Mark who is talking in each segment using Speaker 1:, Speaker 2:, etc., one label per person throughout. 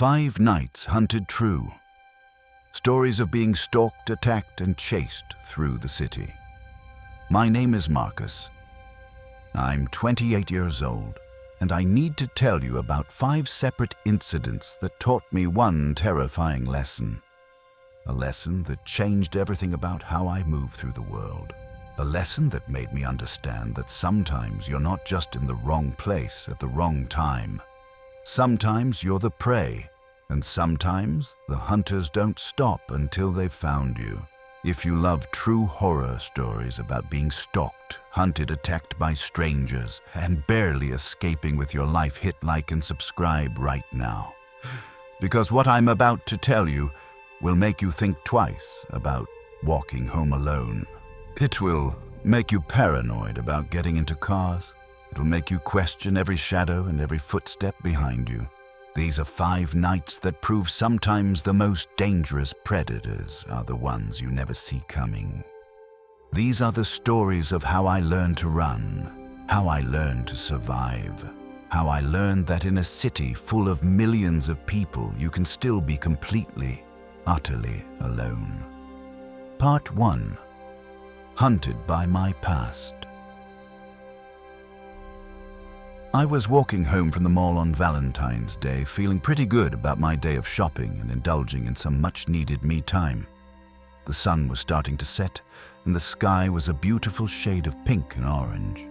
Speaker 1: 5 nights hunted true. Stories of being stalked, attacked, and chased through the city. My name is Marcus. I'm 28 years old, and I need to tell you about 5 separate incidents that taught me one terrifying lesson. A lesson that changed everything about how I move through the world. A lesson that made me understand that sometimes you're not just in the wrong place at the wrong time. Sometimes you're the prey, and sometimes the hunters don't stop until they've found you. If you love true horror stories about being stalked, hunted, attacked by strangers, and barely escaping with your life, hit like and subscribe right now. Because what I'm about to tell you will make you think twice about walking home alone. It will make you paranoid about getting into cars. It will make you question every shadow and every footstep behind you. These are 5 nights that prove sometimes the most dangerous predators are the ones you never see coming. These are the stories of how I learned to run, how I learned to survive, how I learned that in a city full of millions of people, you can still be completely, utterly alone. Part 1. Hunted by my past. I was walking home from the mall on Valentine's Day, feeling pretty good about my day of shopping and indulging in some much-needed me time. The sun was starting to set, and the sky was a beautiful shade of pink and orange.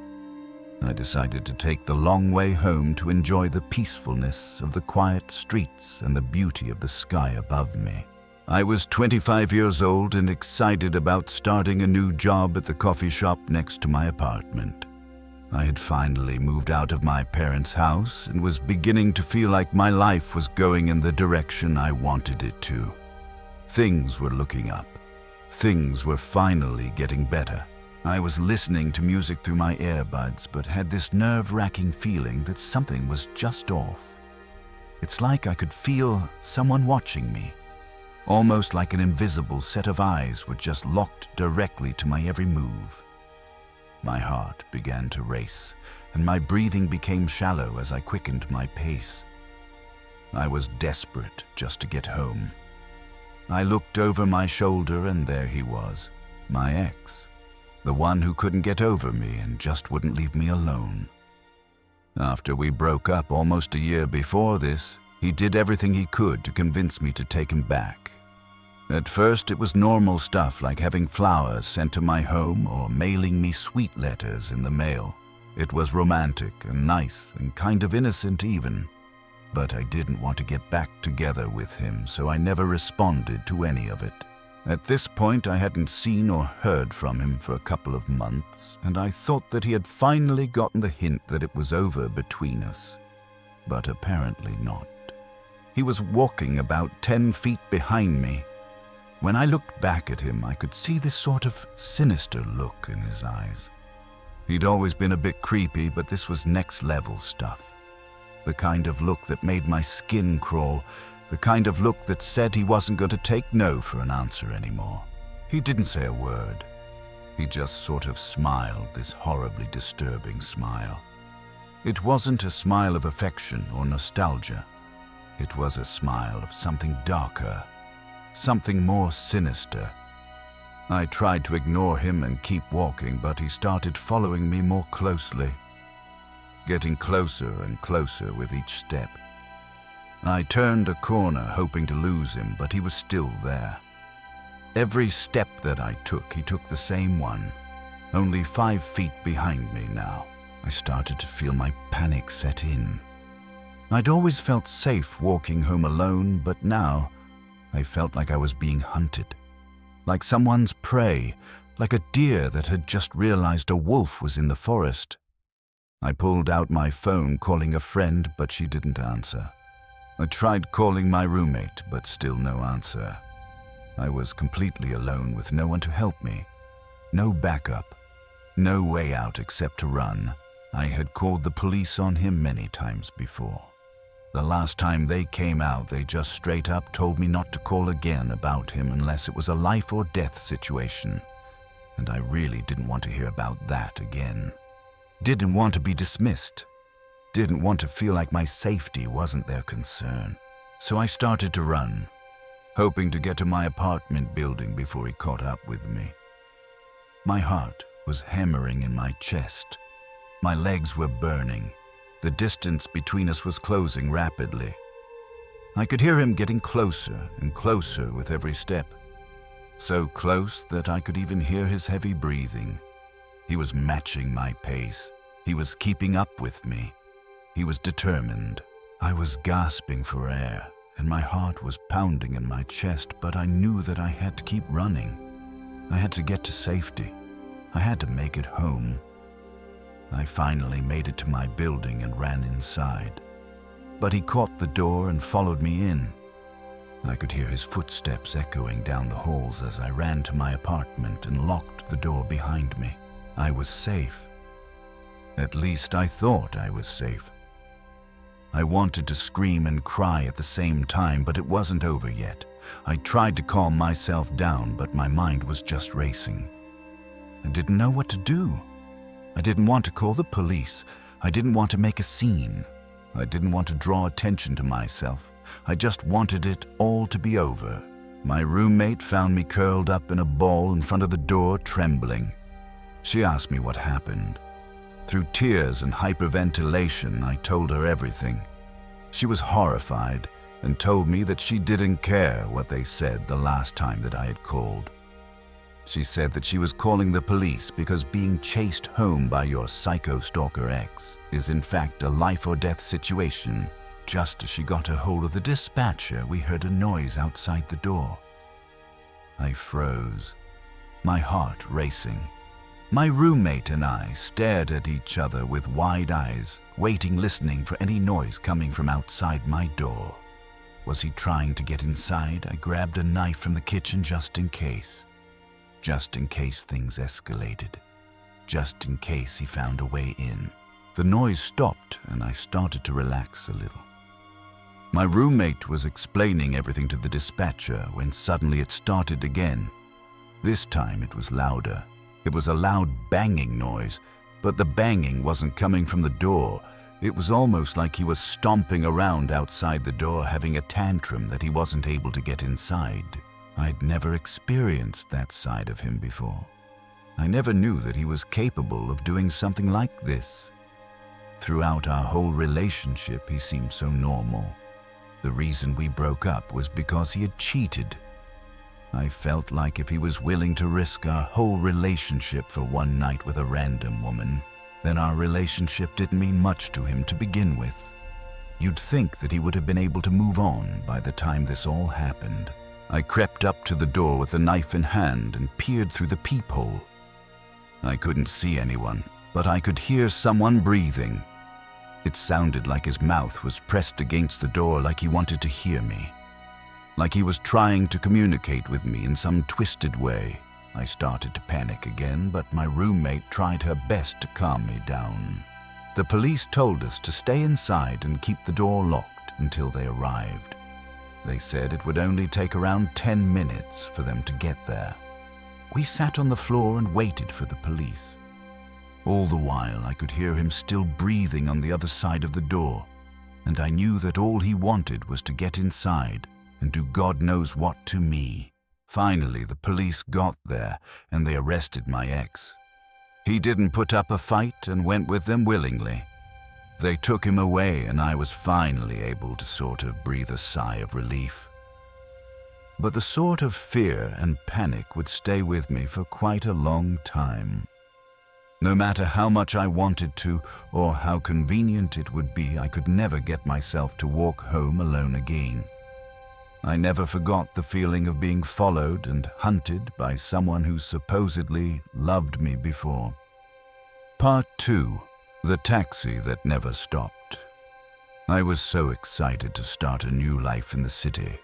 Speaker 1: I decided to take the long way home to enjoy the peacefulness of the quiet streets and the beauty of the sky above me. I was 25 years old and excited about starting a new job at the coffee shop next to my apartment. I had finally moved out of my parents' house and was beginning to feel like my life was going in the direction I wanted it to. Things were looking up. Things were finally getting better. I was listening to music through my earbuds, but had this nerve-wracking feeling that something was just off. It's like I could feel someone watching me. Almost like an invisible set of eyes were just locked directly to my every move. My heart began to race, and my breathing became shallow as I quickened my pace. I was desperate just to get home. I looked over my shoulder, and there he was, my ex, the one who couldn't get over me and just wouldn't leave me alone. After we broke up almost a year before this, he did everything he could to convince me to take him back. At first, it was normal stuff like having flowers sent to my home or mailing me sweet letters in the mail. It was romantic and nice and kind of innocent even. But I didn't want to get back together with him, so I never responded to any of it. At this point, I hadn't seen or heard from him for a couple of months, and I thought that he had finally gotten the hint that it was over between us. But apparently not. He was walking about 10 feet behind me. When I looked back at him, I could see this sort of sinister look in his eyes. He'd always been a bit creepy, but this was next-level stuff. The kind of look that made my skin crawl, the kind of look that said he wasn't going to take no for an answer anymore. He didn't say a word. He just sort of smiled, this horribly disturbing smile. It wasn't a smile of affection or nostalgia. It was a smile of something darker. Something more sinister. I tried to ignore him and keep walking, but he started following me more closely, getting closer and closer with each step. I turned a corner hoping to lose him, but he was still there. Every step that I took, he took the same one, only 5 feet behind me now. I started to feel my panic set in. I'd always felt safe walking home alone, but now I felt like I was being hunted, like someone's prey, like a deer that had just realized a wolf was in the forest. I pulled out my phone calling a friend, but she didn't answer. I tried calling my roommate, but still no answer. I was completely alone with no one to help me. No backup, no way out except to run. I had called the police on him many times before. The last time they came out, they just straight up told me not to call again about him unless it was a life or death situation. And I really didn't want to hear about that again. Didn't want to be dismissed. Didn't want to feel like my safety wasn't their concern. So I started to run, hoping to get to my apartment building before he caught up with me. My heart was hammering in my chest. My legs were burning. The distance between us was closing rapidly. I could hear him getting closer and closer with every step. So close that I could even hear his heavy breathing. He was matching my pace. He was keeping up with me. He was determined. I was gasping for air, and my heart was pounding in my chest, but I knew that I had to keep running. I had to get to safety. I had to make it home. I finally made it to my building and ran inside. But he caught the door and followed me in. I could hear his footsteps echoing down the halls as I ran to my apartment and locked the door behind me. I was safe. At least I thought I was safe. I wanted to scream and cry at the same time, but it wasn't over yet. I tried to calm myself down, but my mind was just racing. I didn't know what to do. I didn't want to call the police. I didn't want to make a scene. I didn't want to draw attention to myself. I just wanted it all to be over. My roommate found me curled up in a ball in front of the door, trembling. She asked me what happened. Through tears and hyperventilation, I told her everything. She was horrified and told me that she didn't care what they said the last time that I had called. She said that she was calling the police because being chased home by your psycho-stalker ex is in fact a life-or-death situation. Just as she got a hold of the dispatcher, we heard a noise outside the door. I froze, my heart racing. My roommate and I stared at each other with wide eyes, waiting, listening for any noise coming from outside my door. Was he trying to get inside? I grabbed a knife from the kitchen just in case. Just in case things escalated. Just in case he found a way in. The noise stopped and I started to relax a little. My roommate was explaining everything to the dispatcher when suddenly it started again. This time it was louder. It was a loud banging noise, but the banging wasn't coming from the door. It was almost like he was stomping around outside the door, having a tantrum that he wasn't able to get inside. I'd never experienced that side of him before. I never knew that he was capable of doing something like this. Throughout our whole relationship, he seemed so normal. The reason we broke up was because he had cheated. I felt like if he was willing to risk our whole relationship for one night with a random woman, then our relationship didn't mean much to him to begin with. You'd think that he would have been able to move on by the time this all happened. I crept up to the door with the knife in hand and peered through the peephole. I couldn't see anyone, but I could hear someone breathing. It sounded like his mouth was pressed against the door, like he wanted to hear me. Like he was trying to communicate with me in some twisted way. I started to panic again, but my roommate tried her best to calm me down. The police told us to stay inside and keep the door locked until they arrived. They said it would only take around 10 minutes for them to get there. We sat on the floor and waited for the police. All the while, I could hear him still breathing on the other side of the door, and I knew that all he wanted was to get inside and do God knows what to me. Finally, the police got there, and they arrested my ex. He didn't put up a fight and went with them willingly. They took him away, and I was finally able to sort of breathe a sigh of relief. But the sort of fear and panic would stay with me for quite a long time. No matter how much I wanted to, or how convenient it would be, I could never get myself to walk home alone again. I never forgot the feeling of being followed and hunted by someone who supposedly loved me before. Part 2. The taxi that never stopped. I was so excited to start a new life in the city.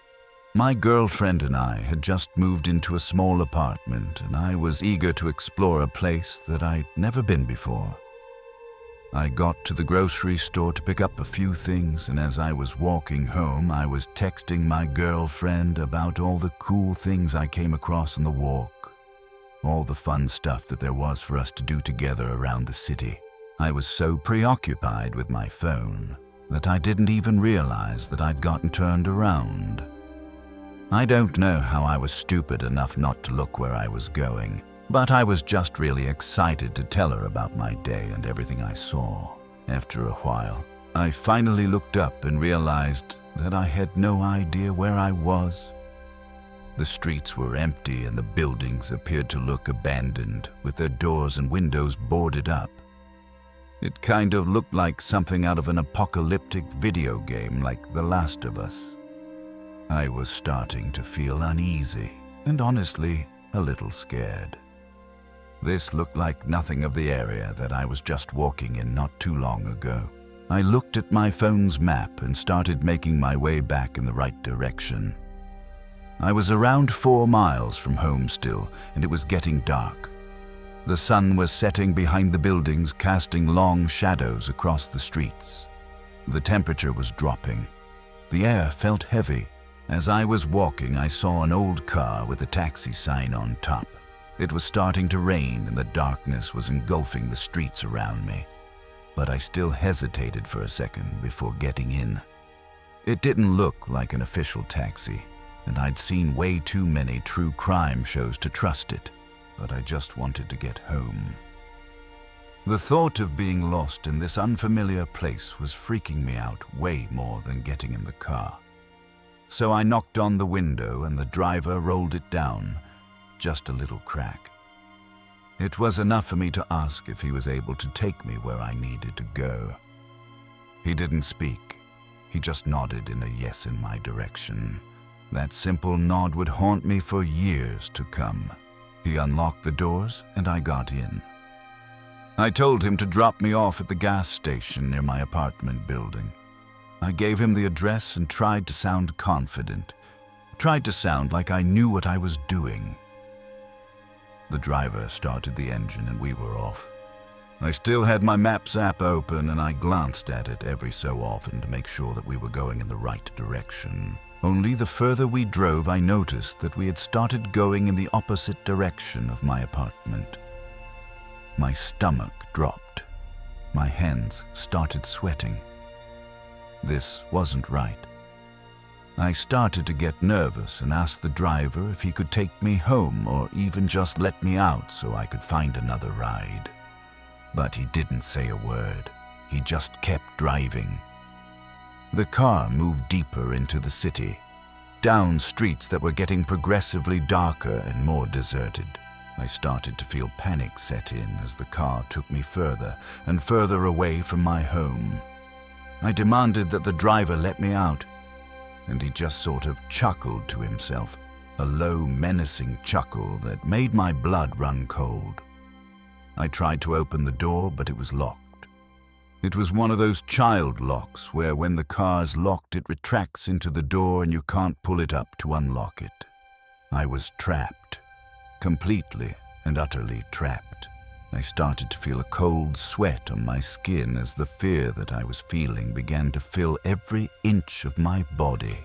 Speaker 1: My girlfriend and I had just moved into a small apartment, and I was eager to explore a place that I'd never been before. I got to the grocery store to pick up a few things, and as I was walking home, I was texting my girlfriend about all the cool things I came across on the walk, all the fun stuff that there was for us to do together around the city. I was so preoccupied with my phone that I didn't even realize that I'd gotten turned around. I don't know how I was stupid enough not to look where I was going, but I was just really excited to tell her about my day and everything I saw. After a while, I finally looked up and realized that I had no idea where I was. The streets were empty and the buildings appeared to look abandoned, with their doors and windows boarded up. It kind of looked like something out of an apocalyptic video game like The Last of Us. I was starting to feel uneasy and honestly a little scared. This looked like nothing of the area that I was just walking in not too long ago. I looked at my phone's map and started making my way back in the right direction. I was around 4 miles from home still, and it was getting dark. The sun was setting behind the buildings, casting long shadows across the streets. The temperature was dropping. The air felt heavy. As I was walking, I saw an old car with a taxi sign on top. It was starting to rain and the darkness was engulfing the streets around me. But I still hesitated for a second before getting in. It didn't look like an official taxi, and I'd seen way too many true crime shows to trust it, but I just wanted to get home. The thought of being lost in this unfamiliar place was freaking me out way more than getting in the car. So I knocked on the window and the driver rolled it down, just a little crack. It was enough for me to ask if he was able to take me where I needed to go. He didn't speak. He just nodded in a yes in my direction. That simple nod would haunt me for years to come. He unlocked the doors and I got in. I told him to drop me off at the gas station near my apartment building. I gave him the address and tried to sound confident, tried to sound like I knew what I was doing. The driver started the engine and we were off. I still had my Maps app open and I glanced at it every so often to make sure that we were going in the right direction. Only the further we drove, I noticed that we had started going in the opposite direction of my apartment. My stomach dropped. My hands started sweating. This wasn't right. I started to get nervous and asked the driver if he could take me home or even just let me out so I could find another ride. But he didn't say a word. He just kept driving. The car moved deeper into the city, down streets that were getting progressively darker and more deserted. I started to feel panic set in as the car took me further and further away from my home. I demanded that the driver let me out, and he just sort of chuckled to himself, a low, menacing chuckle that made my blood run cold. I tried to open the door, but it was locked. It was one of those child locks where when the car's locked, it retracts into the door and you can't pull it up to unlock it. I was trapped, completely and utterly trapped. I started to feel a cold sweat on my skin as the fear that I was feeling began to fill every inch of my body.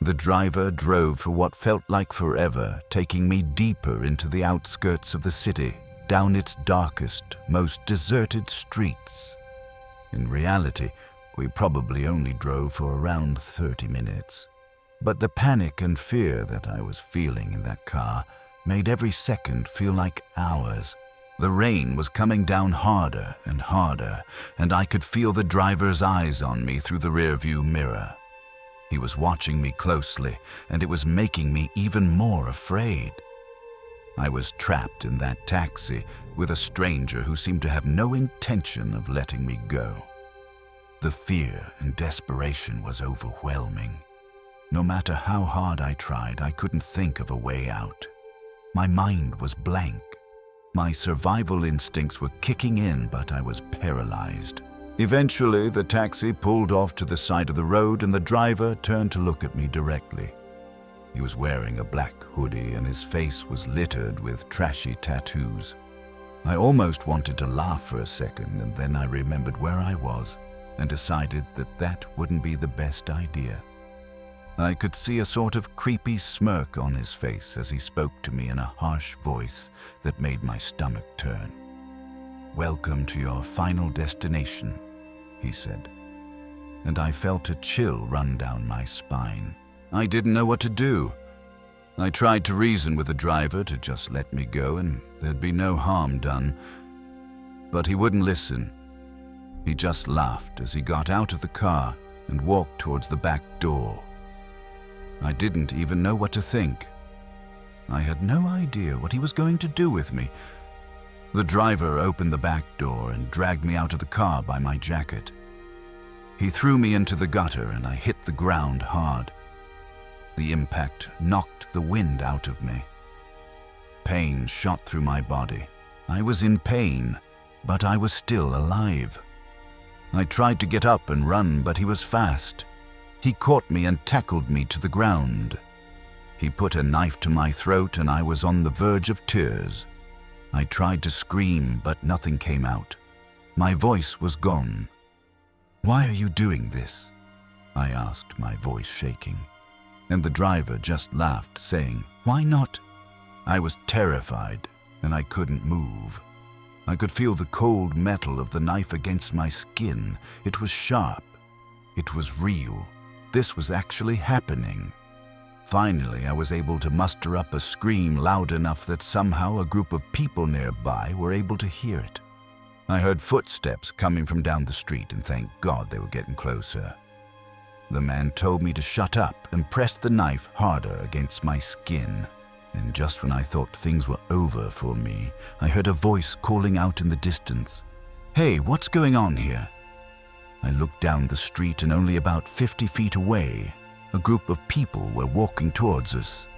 Speaker 1: The driver drove for what felt like forever, taking me deeper into the outskirts of the city, down its darkest, most deserted streets. In reality, we probably only drove for around 30 minutes. But the panic and fear that I was feeling in that car made every second feel like hours. The rain was coming down harder and harder, and I could feel the driver's eyes on me through the rearview mirror. He was watching me closely, and it was making me even more afraid. I was trapped in that taxi with a stranger who seemed to have no intention of letting me go. The fear and desperation was overwhelming. No matter how hard I tried, I couldn't think of a way out. My mind was blank. My survival instincts were kicking in, but I was paralyzed. Eventually, the taxi pulled off to the side of the road and the driver turned to look at me directly. He was wearing a black hoodie and his face was littered with trashy tattoos. I almost wanted to laugh for a second, and then I remembered where I was and decided that that wouldn't be the best idea. I could see a sort of creepy smirk on his face as he spoke to me in a harsh voice that made my stomach turn. "Welcome to your final destination," he said. and I felt a chill run down my spine. I didn't know what to do. I tried to reason with the driver to just let me go and there'd be no harm done, but he wouldn't listen. He just laughed as he got out of the car and walked towards the back door. I didn't even know what to think. I had no idea what he was going to do with me. The driver opened the back door and dragged me out of the car by my jacket. He threw me into the gutter and I hit the ground hard. The impact knocked the wind out of me. Pain shot through my body. I was in pain, but I was still alive. I tried to get up and run, but he was fast. He caught me and tackled me to the ground. He put a knife to my throat and I was on the verge of tears. I tried to scream, but nothing came out. My voice was gone. "Why are you doing this?" I asked, my voice shaking. And the driver just laughed, saying, "Why not?" I was terrified and I couldn't move. I could feel the cold metal of the knife against my skin. It was sharp. It was real. This was actually happening. Finally, I was able to muster up a scream loud enough that somehow a group of people nearby were able to hear it. I heard footsteps coming from down the street, and thank God they were getting closer. The man told me to shut up and pressed the knife harder against my skin. And just when I thought things were over for me, I heard a voice calling out in the distance, "Hey, what's going on here?" I looked down the street and only about 50 feet away, a group of people were walking towards us.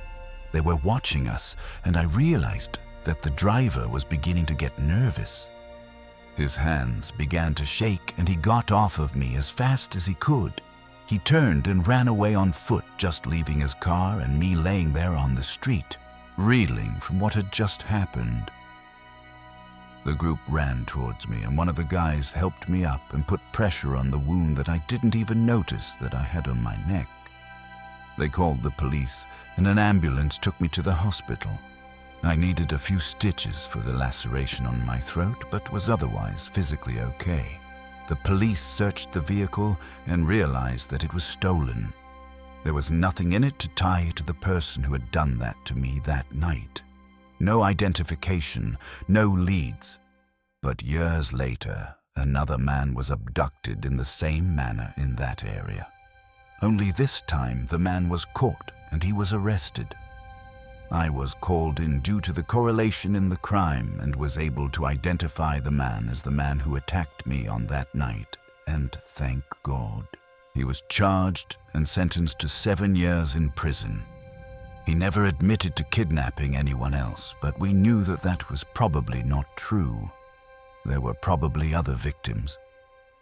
Speaker 1: They were watching us, and I realized that the driver was beginning to get nervous. His hands began to shake and he got off of me as fast as he could. He turned and ran away on foot, just leaving his car and me laying there on the street, reeling from what had just happened. The group ran towards me and one of the guys helped me up and put pressure on the wound that I didn't even notice that I had on my neck. They called the police and an ambulance took me to the hospital. I needed a few stitches for the laceration on my throat, but was otherwise physically okay. The police searched the vehicle and realized that it was stolen. There was nothing in it to tie to the person who had done that to me that night. No identification, no leads. But years later, another man was abducted in the same manner in that area. Only this time the man was caught and he was arrested. I was called in due to the correlation in the crime and was able to identify the man as the man who attacked me on that night, and thank God. He was charged and sentenced to 7 years in prison. He never admitted to kidnapping anyone else, but we knew that that was probably not true. There were probably other victims,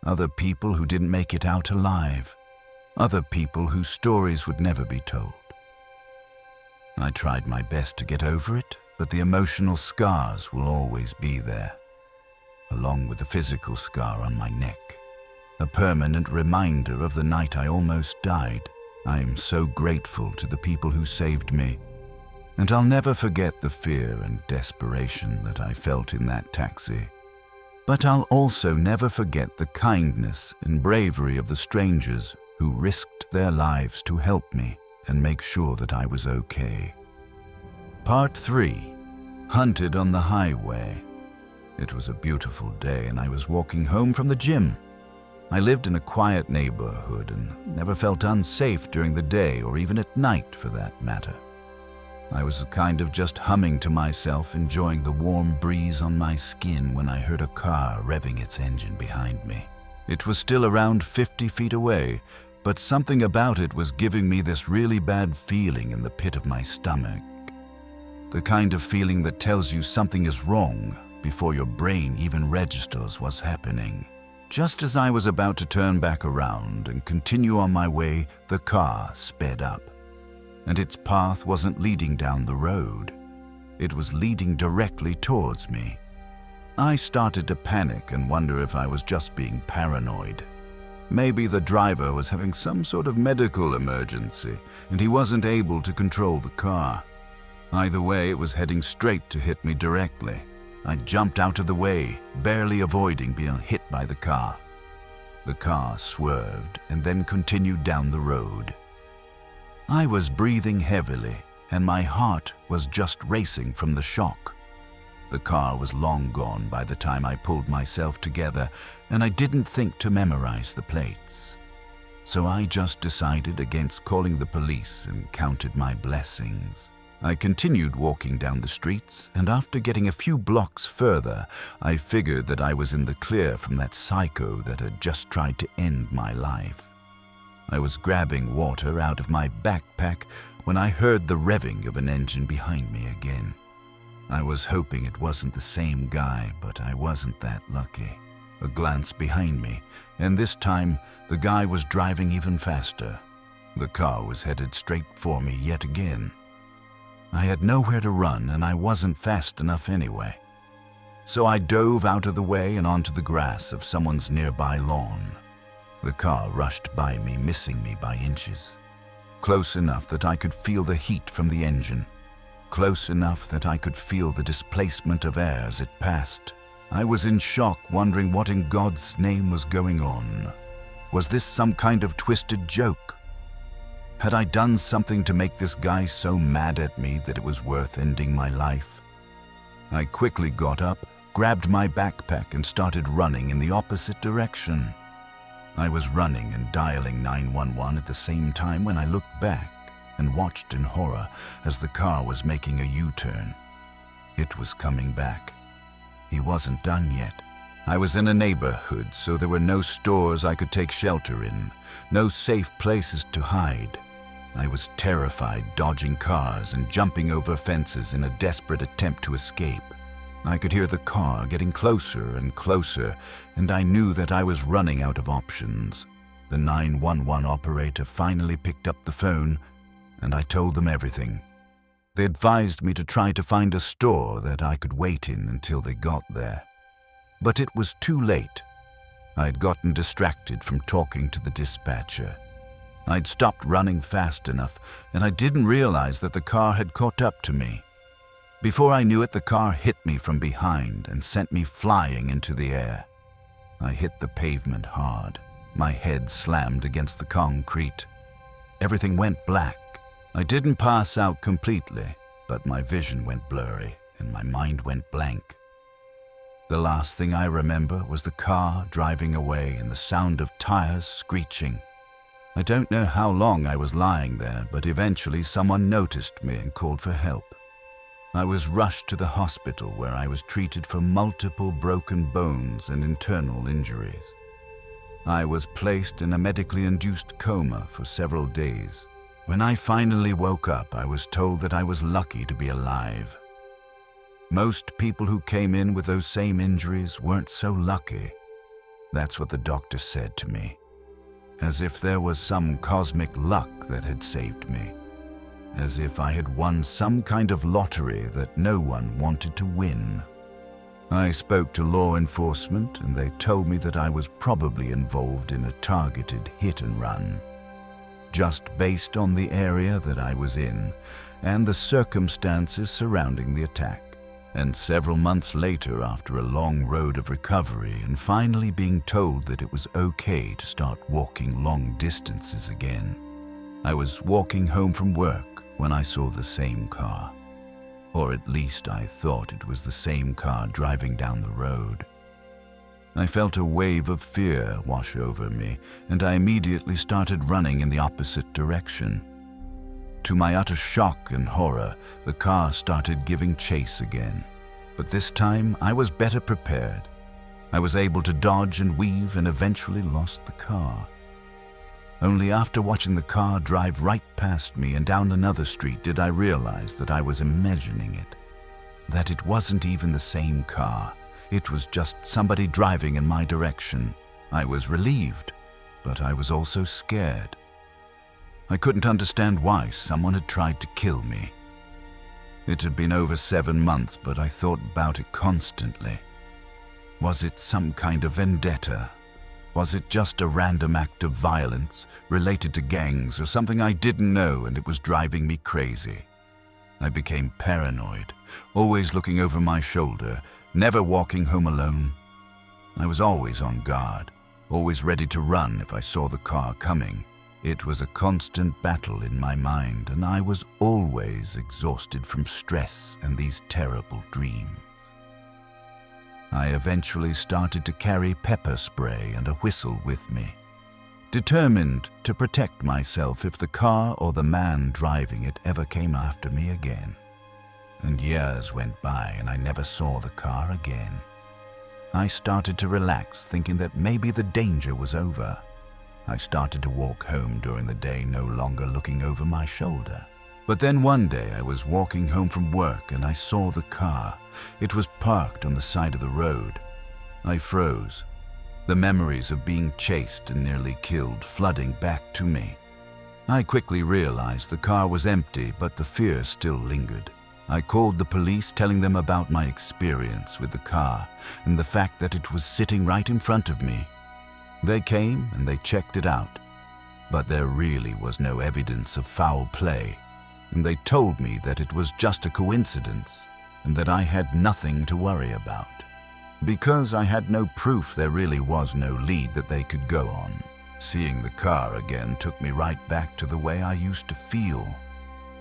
Speaker 1: other people who didn't make it out alive, other people whose stories would never be told. I tried my best to get over it, but the emotional scars will always be there, along with the physical scar on my neck, a permanent reminder of the night I almost died. I am so grateful to the people who saved me, and I'll never forget the fear and desperation that I felt in that taxi. But I'll also never forget the kindness and bravery of the strangers who risked their lives to help me and make sure that I was okay. Part 3. Hunted on the highway. It was a beautiful day and I was walking home from the gym. I lived in a quiet neighborhood and never felt unsafe during the day or even at night for that matter. I was kind of just humming to myself, enjoying the warm breeze on my skin when I heard a car revving its engine behind me. It was still around 50 feet away, but something about it was giving me this really bad feeling in the pit of my stomach. The kind of feeling that tells you something is wrong before your brain even registers what's happening. Just as I was about to turn back around and continue on my way, the car sped up. And its path wasn't leading down the road. It was leading directly towards me. I started to panic and wonder if I was just being paranoid. Maybe the driver was having some sort of medical emergency and he wasn't able to control the car. Either way, it was heading straight to hit me directly. I jumped out of the way, barely avoiding being hit by the car. The car swerved and then continued down the road. I was breathing heavily, and my heart was just racing from the shock. The car was long gone by the time I pulled myself together, and I didn't think to memorize the plates. So I just decided against calling the police and counted my blessings. I continued walking down the streets, and after getting a few blocks further, I figured that I was in the clear from that psycho that had just tried to end my life. I was grabbing water out of my backpack when I heard the revving of an engine behind me again. I was hoping it wasn't the same guy, but I wasn't that lucky. A glance behind me, and this time the guy was driving even faster. The car was headed straight for me yet again. I had nowhere to run, and I wasn't fast enough anyway. So I dove out of the way and onto the grass of someone's nearby lawn. The car rushed by me, missing me by inches. Close enough that I could feel the heat from the engine. Close enough that I could feel the displacement of air as it passed. I was in shock, wondering what in God's name was going on. Was this some kind of twisted joke? Had I done something to make this guy so mad at me that it was worth ending my life? I quickly got up, grabbed my backpack, and started running in the opposite direction. I was running and dialing 911 at the same time when I looked back and watched in horror as the car was making a U-turn. It was coming back. He wasn't done yet. I was in a neighborhood, so there were no stores I could take shelter in, no safe places to hide. I was terrified, dodging cars and jumping over fences in a desperate attempt to escape. I could hear the car getting closer and closer, and I knew that I was running out of options. The 911 operator finally picked up the phone, and I told them everything. They advised me to try to find a store that I could wait in until they got there. But it was too late. I'd gotten distracted from talking to the dispatcher. I'd stopped running fast enough, and I didn't realize that the car had caught up to me. Before I knew it, the car hit me from behind and sent me flying into the air. I hit the pavement hard. My head slammed against the concrete. Everything went black. I didn't pass out completely, but my vision went blurry and my mind went blank. The last thing I remember was the car driving away and the sound of tires screeching. I don't know how long I was lying there, but eventually someone noticed me and called for help. I was rushed to the hospital where I was treated for multiple broken bones and internal injuries. I was placed in a medically induced coma for several days. When I finally woke up, I was told that I was lucky to be alive. Most people who came in with those same injuries weren't so lucky. That's what the doctor said to me, as if there was some cosmic luck that had saved me. As if I had won some kind of lottery that no one wanted to win. I spoke to law enforcement and they told me that I was probably involved in a targeted hit and run. Just based on the area that I was in and the circumstances surrounding the attack. And several months later, after a long road of recovery and finally being told that it was okay to start walking long distances again, I was walking home from work when I saw the same car. Or at least I thought it was the same car driving down the road. I felt a wave of fear wash over me, and I immediately started running in the opposite direction. To my utter shock and horror, the car started giving chase again. But this time, I was better prepared. I was able to dodge and weave and eventually lost the car. Only after watching the car drive right past me and down another street did I realize that I was imagining it. That it wasn't even the same car. It was just somebody driving in my direction. I was relieved, but I was also scared. I couldn't understand why someone had tried to kill me. It had been over 7 months, but I thought about it constantly. Was it some kind of vendetta? Was it just a random act of violence related to gangs or something I didn't know and it was driving me crazy? I became paranoid, always looking over my shoulder, never walking home alone. I was always on guard, always ready to run if I saw the car coming. It was a constant battle in my mind, and I was always exhausted from stress and these terrible dreams. I eventually started to carry pepper spray and a whistle with me, determined to protect myself if the car or the man driving it ever came after me again. And years went by and I never saw the car again. I started to relax, thinking that maybe the danger was over. I started to walk home during the day, no longer looking over my shoulder. But then one day I was walking home from work and I saw the car. It was parked on the side of the road. I froze, the memories of being chased and nearly killed flooding back to me. I quickly realized the car was empty, but the fear still lingered. I called the police, telling them about my experience with the car and the fact that it was sitting right in front of me. They came and they checked it out, but there really was no evidence of foul play, and they told me that it was just a coincidence and that I had nothing to worry about. Because I had no proof, there really was no lead that they could go on. Seeing the car again took me right back to the way I used to feel.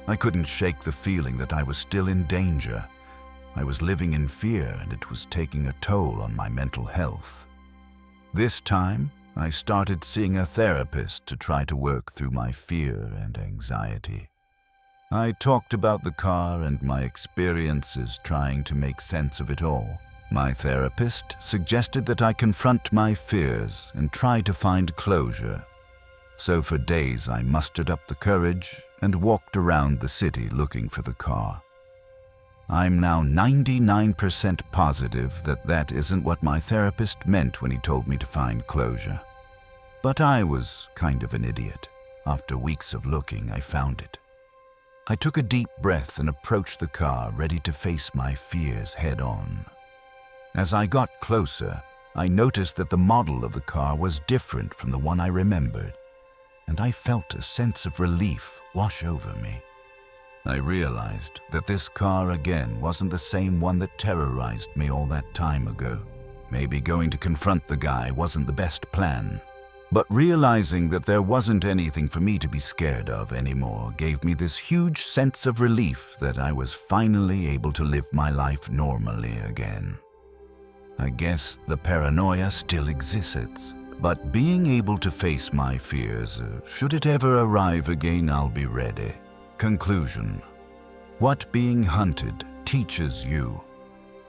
Speaker 1: I couldn't shake the feeling that I was still in danger. I was living in fear, and it was taking a toll on my mental health. This time, I started seeing a therapist to try to work through my fear and anxiety. I talked about the car and my experiences, trying to make sense of it all. My therapist suggested that I confront my fears and try to find closure. So for days I mustered up the courage and walked around the city looking for the car. I'm now 99% positive that that isn't what my therapist meant when he told me to find closure. But I was kind of an idiot. After weeks of looking, I found it. I took a deep breath and approached the car, ready to face my fears head on. As I got closer, I noticed that the model of the car was different from the one I remembered, and I felt a sense of relief wash over me. I realized that this car again wasn't the same one that terrorized me all that time ago. Maybe going to confront the guy wasn't the best plan. But realizing that there wasn't anything for me to be scared of anymore gave me this huge sense of relief that I was finally able to live my life normally again. I guess the paranoia still exists, but being able to face my fears, should it ever arrive again, I'll be ready. Conclusion. What being hunted teaches you.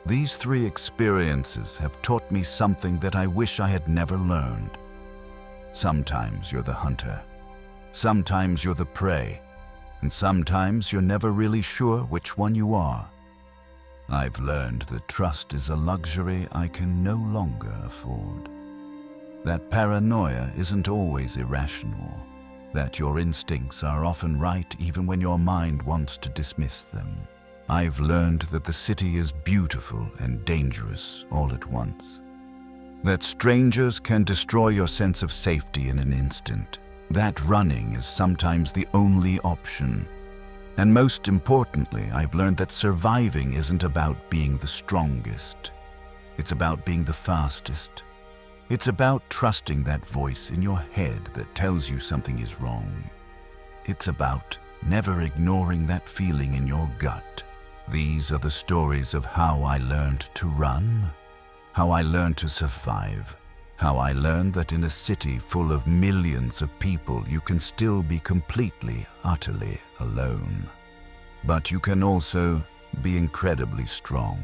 Speaker 1: These 3 experiences have taught me something that I wish I had never learned. Sometimes you're the hunter, sometimes you're the prey, and sometimes you're never really sure which one you are. I've learned that trust is a luxury I can no longer afford. That paranoia isn't always irrational, that your instincts are often right even when your mind wants to dismiss them. I've learned that the city is beautiful and dangerous all at once. That strangers can destroy your sense of safety in an instant. That running is sometimes the only option. And most importantly, I've learned that surviving isn't about being the strongest. It's about being the fastest. It's about trusting that voice in your head that tells you something is wrong. It's about never ignoring that feeling in your gut. These are the stories of how I learned to run, how I learned to survive, how I learned that in a city full of millions of people, you can still be completely, utterly alone. But you can also be incredibly strong.